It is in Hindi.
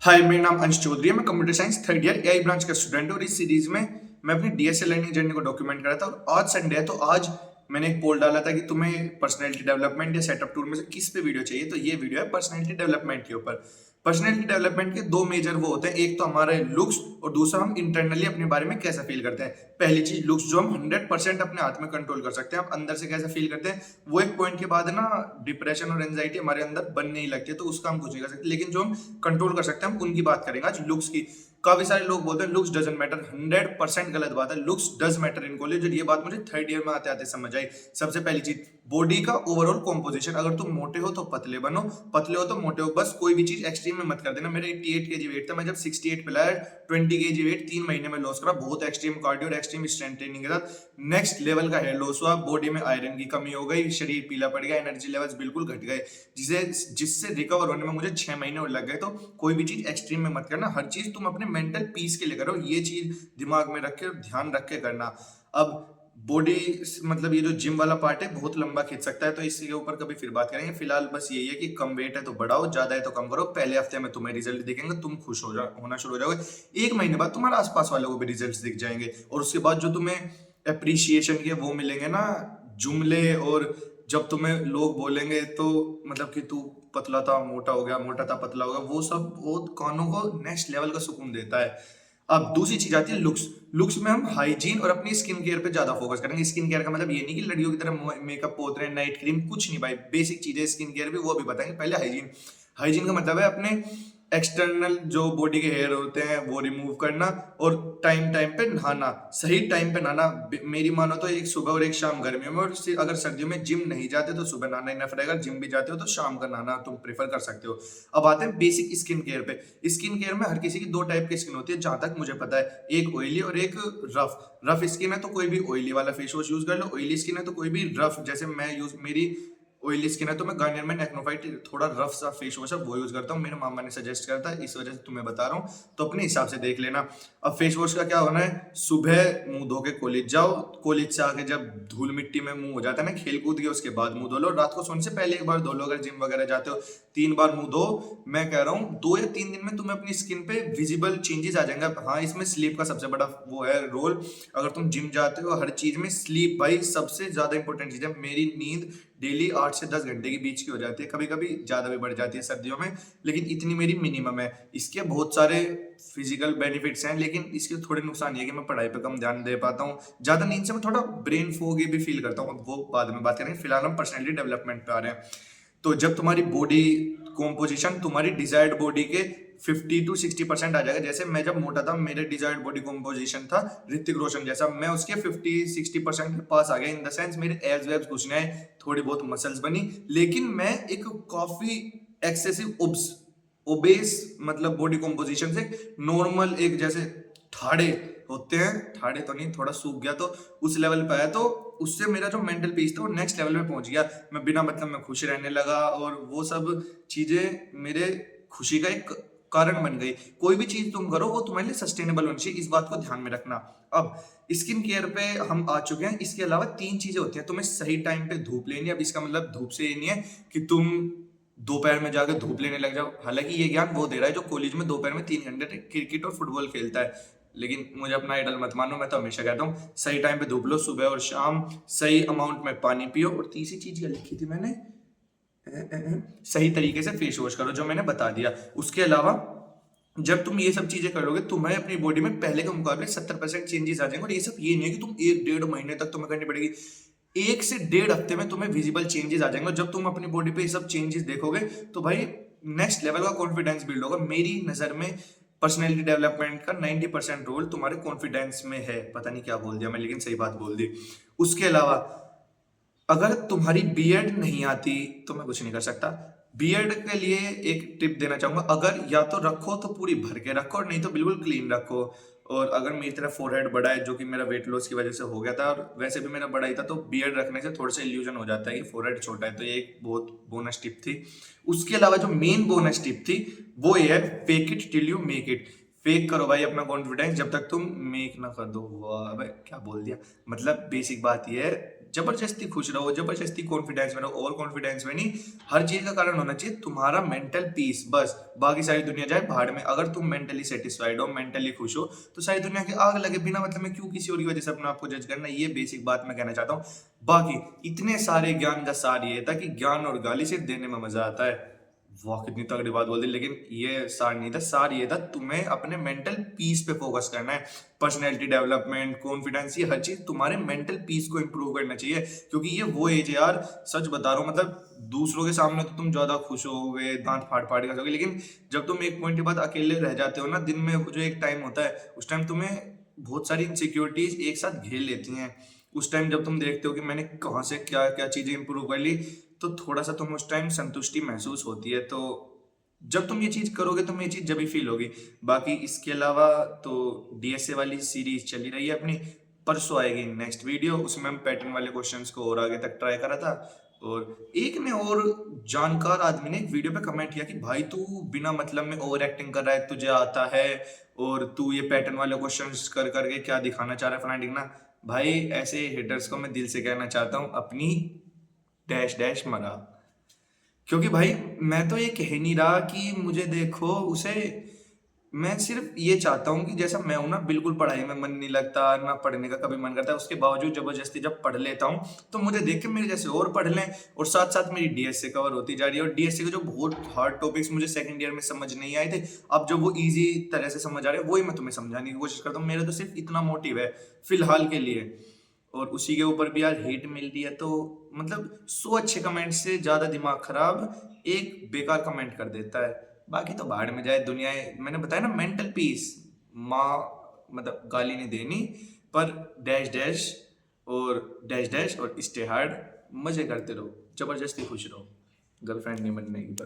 हाय, मेरा नाम अंश चौधरी है। मैं computer science third year AI branch का स्टूडेंट हूँ और इस सीरीज में मैं अपनी डीएसए लर्निंग जर्नी को डॉक्यूमेंट कर रहा था। और आज संडे है तो आज मैंने एक पोल डाला था कि तुम्हें पर्सनैलिटी डेवलपमेंट या सेटअप टूल में से किस पे वीडियो चाहिए। तो ये वीडियो है पर्सनैलिटी डेवलपमेंट के ऊपर। पर्सनैलिटी डेवलपमेंट के दो मेजर वो होते हैं, एक तो हमारे लुक्स और दूसरा हम इंटरनली अपने बारे में कैसा फील करते हैं। पहली चीज लुक्स, जो हम 100% अपने हाथ में कंट्रोल कर सकते हैं, आप अंदर से कैसा फील करते हैं वो एक पॉइंट के बाद ना डिप्रेशन और एंजाइटी हमारे अंदर बनने ही लगती है, तो उसका हम कुछ नहीं कर सकते। लेकिन जो हम कंट्रोल कर सकते हैं हम उनकी बात करेंगे आज, लुक्स की। काफी सारे लोग बोलते हैं लुक्स डजंट मैटर, 100% गलत बात है। Looks does matter in college, और ये बात मुझे थर्ड ईयर में आते आते समझ आई। सबसे पहली चीज बॉडी का ओवरऑल कॉम्पोजिशन। अगर तुम मोटे हो तो पतले बनो, पतले हो तो मोटे हो, बस कोई भी चीज एक्सट्रीम में मत कर देना। मेरा 88 केजी वेट था, मैं जब 68 पे लाया 20 केजी वेट 3 महीने में लॉस करा। बहुत एक्सट्रीम कार्डियो और एक्सट्रीम स्ट्रेंथ ट्रेनिंग के साथ नेक्स्ट लेवल का हेयर लॉस हुआ। बॉडी में आयरन की कमी हो गई, शरीर पीला पड़ गया, एनर्जी लेवल्स बिल्कुल घट गए, जिससे रिकवर होने में मुझे 6 महीने और लग गए। तो कोई भी चीज एक्सट्रीम में मत करना, हर चीज तुम अपने मेंटल पीस के लिए करो, ये चीज दिमाग में रख के ध्यान रख के करना। अब बॉडी मतलब ये जो जिम वाला पार्ट है बहुत लंबा खींच सकता है, तो इसके ऊपर कभी फिर बात करेंगे। फिलहाल बस यही है कि कम वेट है तो बढ़ाओ, ज्यादा है तो कम करो। पहले हफ्ते में तुम्हें रिजल्ट दिखेंगे, तुम खुश होना शुरू हो जाओगे। 1 महीने बाद तुम्हारे आसपास वालों को भी रिजल्ट दिख जाएंगे, और उसके बाद जो तुम्हें अप्रिसिएशन के वो मिलेंगे ना, जुमले, और जब तुम्हें लोग बोलेंगे तो मतलब कि तू पतला था मोटा हो गया, मोटा था पतला हो गया, वो सब वो कानों को नेक्स्ट लेवल का सुकून देता है। अब दूसरी चीज आती है लुक्स। लुक्स में हम हाइजीन और अपनी स्किन केयर पे ज्यादा फोकस करेंगे। स्किन केयर का मतलब ये नहीं कि लड़कियों की तरह मेकअप पोत रहे हैं, नाइट क्रीम, कुछ नहीं भाई। बेसिक चीजें स्किन केयर भी वो भी बताएंगे। पहले हाइजीन। हाइजीन का मतलब है अपने एक्सटर्नल जो बॉडी के हेयर होते हैं वो रिमूव करना, और टाइम टाइम पे नहाना, सही टाइम पे नहाना। मेरी मानो तो एक सुबह और एक शाम गर्मियों में, और अगर सर्दियों में जिम नहीं जाते तो सुबह नहाना इनफ रहेगा, जिम भी जाते हो तो शाम का नहाना तुम प्रेफर कर सकते हो। अब आते हैं बेसिक स्किन केयर पे। स्किन केयर में हर किसी की दो टाइप की स्किन होती है जहां तक मुझे पता है, एक ऑयली और एक रफ स्किन है तो कोई भी ऑयली वाला फेस वॉश यूज कर लो, ऑयली स्किन है तो कोई भी रफ, जैसे मैं यूज मेरी ऑयली स्किन है तो मैं गार्नियर में एक्नोफाइट थोड़ा रफ सा फेस वॉश है वो यूज करता हूँ। मेरे मामा ने सजेस्ट करता है, इस वजह से तुम्हें बता रहा हूँ, तो अपने हिसाब से देख लेना। अब फेस वॉश का क्या होना है, सुबह मुंह धो के कॉलेज जाओ, कॉलेज से आके जब धूल मिट्टी में मुंह हो जाता है ना खेल कूद के, उसके बाद मुंह धो लो। रात को सोने से पहले एक बार धो लो, अगर जिम वगैरह जाते हो 3 बार मुंह धो। मैं कह रहा हूँ 2 या 3 दिन में तुम्हें अपनी स्किन पे विजिबल चेंजेस आ जाएंगे। हाँ, इसमें स्लीप का सबसे बड़ा वो है रोल। अगर तुम जिम जाते हो हर चीज में स्लीप भाई सबसे ज्यादा इंपॉर्टेंट चीज है। मेरी नींद डेली 8 से 10 घंटे की बीच की हो जाती है, कभी कभी ज्यादा भी बढ़ जाती है सर्दियों में, लेकिन इतनी मेरी मिनिमम है। इसके बहुत सारे फिजिकल बेनिफिट्स हैं, लेकिन इसके थोड़े नुकसान ये है कि मैं पढ़ाई पे कम ध्यान दे पाता हूँ। ज्यादा नींद से मैं थोड़ा ब्रेन फोगी भी फील करता हूँ, वो बाद में बात करेंगे। फिलहाल हम पर्सनैलिटी डेवलपमेंट पे आ रहे हैं। तो जब तुम्हारी बॉडी कॉम्पोजिशन तुम्हारी डिजायर्ड बॉडी के 50 to 60% आ जाएगा। जैसे मैं जब मोटा था मेरे डिजायर्ड बॉडी कॉम्पोजिशन था ऋतिक रोशन जैसा, मैं उसके 50-60% के पास आ गया। इन द सेंस मेरे एब्स वेब्स कुछ नहीं आए, थोड़ी बहुत मसल्स बनी, लेकिन मैं एक काफी एक्सेसिव ओबेस मतलब बॉडी कॉम्पोजिशन से नॉर्मल एक जैसे ठाड़े होते हैं, ठाड़े तो नहीं, थोड़ा सूख गया, तो उस लेवल पे आया। तो उससे मेरा जो मेंटल पीस था वो नेक्स्ट लेवल पे पहुंच गया। मैं बिना मतलब में खुश रहने लगा, और वो सब चीजें मेरे खुशी का एक कारण बन गई। कोई भी चीज तुम करो वो तुम्हारे लिए सस्टेनेबल होनी चाहिए, इस बात को ध्यान में रखना। अब स्किन केयर पे हम आ चुके हैं। इसके अलावा 3 चीजें होती हैं। तुम्हें सही टाइम पे धूप लेनी है। अब इसका मतलब धूप से ये नहीं है कि तुम दोपहर में जाकर धूप लेने लग जाओ। हालांकि ये ज्ञान वो दे रहा है जो कॉलेज में दोपहर में 3 घंटे क्रिकेट और फुटबॉल खेलता है, लेकिन मुझे अपना आइडल मत मानो। मैं तो हमेशा कहता हूँ सही टाइम पे धूप लो, सुबह और शाम, सही अमाउंट में पानी पियो, और तीसरी चीज ये लिखी थी मैंने, सही तरीके से फेस वॉश करो, जो मैंने बता दिया। उसके अलावा जब तुम ये सब चीजें करोगे तुम्हें अपनी बॉडी में पहले के मुकाबले 70% चेंजेस आ जाएंगे। और ये सब ये नहीं है कि तुम 1-1.5 महीने तक तुम्हें करनी पड़ेगी, 1 से 1.5 हफ्ते में तुम्हें विजिबल चेंजेस आ जाएंगे। और जब तुम अपनी बॉडी पे ये सब चेंजेस देखोगे तो भाई नेक्स्ट लेवल का कॉन्फिडेंस बिल्ड होगा। मेरी नजर में पर्सनैलिटी डेवलपमेंट का 90% रोल तुम्हारे कॉन्फिडेंस में है। पता नहीं क्या बोल दिया मैं, लेकिन सही बात बोल दी। उसके अलावा अगर तुम्हारी बीएड नहीं आती तो मैं कुछ नहीं कर सकता। बीएड के लिए एक टिप देना चाहूंगा, अगर या तो रखो तो पूरी भर के रखो, और नहीं तो बिल्कुल क्लीन रखो। और अगर मेरी तरह फोरहेड बड़ा है, जो कि मेरा वेट लॉस की वजह से हो गया था, और वैसे भी मेरा बड़ा ही था, तो बीएड रखने से थोड़ा सा इल्यूजन हो जाता है कि फोरहेड छोटा है। तो ये एक बहुत बोनस टिप थी। उसके अलावा जो मेन बोनस टिप थी वो ये है, fake it till you make it. Fake करो भाई अपना कॉन्फिडेंस जब तक तुम मेक ना कर दो। वाह भाई क्या बोल दिया, मतलब बेसिक बात ये है, जबरदस्ती खुश रहो, जबरदस्ती कॉन्फिडेंस में रहो। ओवर कॉन्फिडेंस में नहीं, हर चीज का कारण होना चाहिए तुम्हारा मेंटल पीस, बस। बाकी सारी दुनिया जाए भाड़ में। अगर तुम मेंटली सेटिस्फाइड हो, मेंटली खुश हो, तो सारी दुनिया की आग लगे, बिना मतलब में क्यों किसी और की वजह से अपने आप को जज करना। ये बेसिक बात मैं कहना चाहता हूँ। बाकी इतने सारे ज्ञान का सार ये था कि ज्ञान और गाली सिर्फ देने में मजा आता है। वाह, कितनी तगड़ी बात बोल दी। लेकिन ये सार नहीं था, सार ये था तुम्हें अपने मेंटल पीस पे फोकस करना है। पर्सनैलिटी डेवलपमेंट, कॉन्फिडेंस, ये हर चीज तुम्हारे मेंटल पीस को इंप्रूव करना चाहिए। क्योंकि ये वो एज है यार, सच बता रहा हूँ, मतलब दूसरों के सामने तो तुम ज्यादा खुश होगे, दांत फाड़ फाड़ के हंसोगे, लेकिन जब तुम एक पॉइंट के बाद अकेले रह जाते हो ना, दिन में जो एक टाइम होता है, उस टाइम तुम्हें बहुत सारी इनसिक्योरिटीज एक साथ घेर लेती हैं। उस टाइम जब तुम देखते हो कि मैंने कहाँ से क्या क्या चीजें इंप्रूव कर ली, तो थोड़ा सा तुम उस टाइम संतुष्टि महसूस होती है। तो जब तुम ये चीज करोगे, तुम ये चीज जब भी फील होगी। बाकी इसके अलावा तो डीएसए वाली सीरीज चली रही है अपनी, परसों आएगी नेक्स्ट वीडियो, उसमें हम पैटर्न वाले क्वेश्चंस को और आगे तक ट्राई करा था। और एक ने और जानकार आदमी ने एक वीडियो पे कमेंट किया कि भाई तू बिना मतलब में ओवर एक्टिंग कर रहा है, तुझे आता है, और तू ये पैटर्न वाले क्वेश्चंस कर करके क्या दिखाना चाह रहा है, फलाना ढिकना। भाई ऐसे हेटर्स को मैं दिल से कहना चाहता हूँ, अपनी डैश डैश मरा। क्योंकि भाई मैं तो ये कह नहीं रहा कि मुझे देखो उसे, मैं सिर्फ ये चाहता हूँ कि जैसा मैं हूं ना, बिल्कुल पढ़ाई में मन नहीं लगता, ना पढ़ने का कभी मन करता है, उसके बावजूद जबरदस्ती जब पढ़ लेता हूँ, तो मुझे देख के मेरे जैसे और पढ़ लें। और साथ साथ मेरी डीएसए कवर होती जा रही है, और डीएसए के जो बहुत हार्ड टॉपिक्स मुझे सेकंड ईयर में समझ नहीं आए थे, अब जब वो इजी तरह से समझ आ रहे हैं, वही मैं तुम्हें समझाने की कोशिश करता हूँ। मेरा तो सिर्फ इतना मोटिव है फिलहाल के लिए। और उसी के ऊपर भी यार हेट मिल रही है, तो मतलब 100 अच्छे कमेंट से ज्यादा दिमाग खराब एक बेकार कमेंट कर देता है। बाकी तो भाड़ में जाए दुनिया। मैंने बताया ना, मेंटल पीस, माँ मतलब गाली नहीं देनी, पर डैश डैश और स्टे हार्ड, मजे करते रहो, जबरदस्ती खुश रहो, गर्लफ्रेंड नहीं बनने की।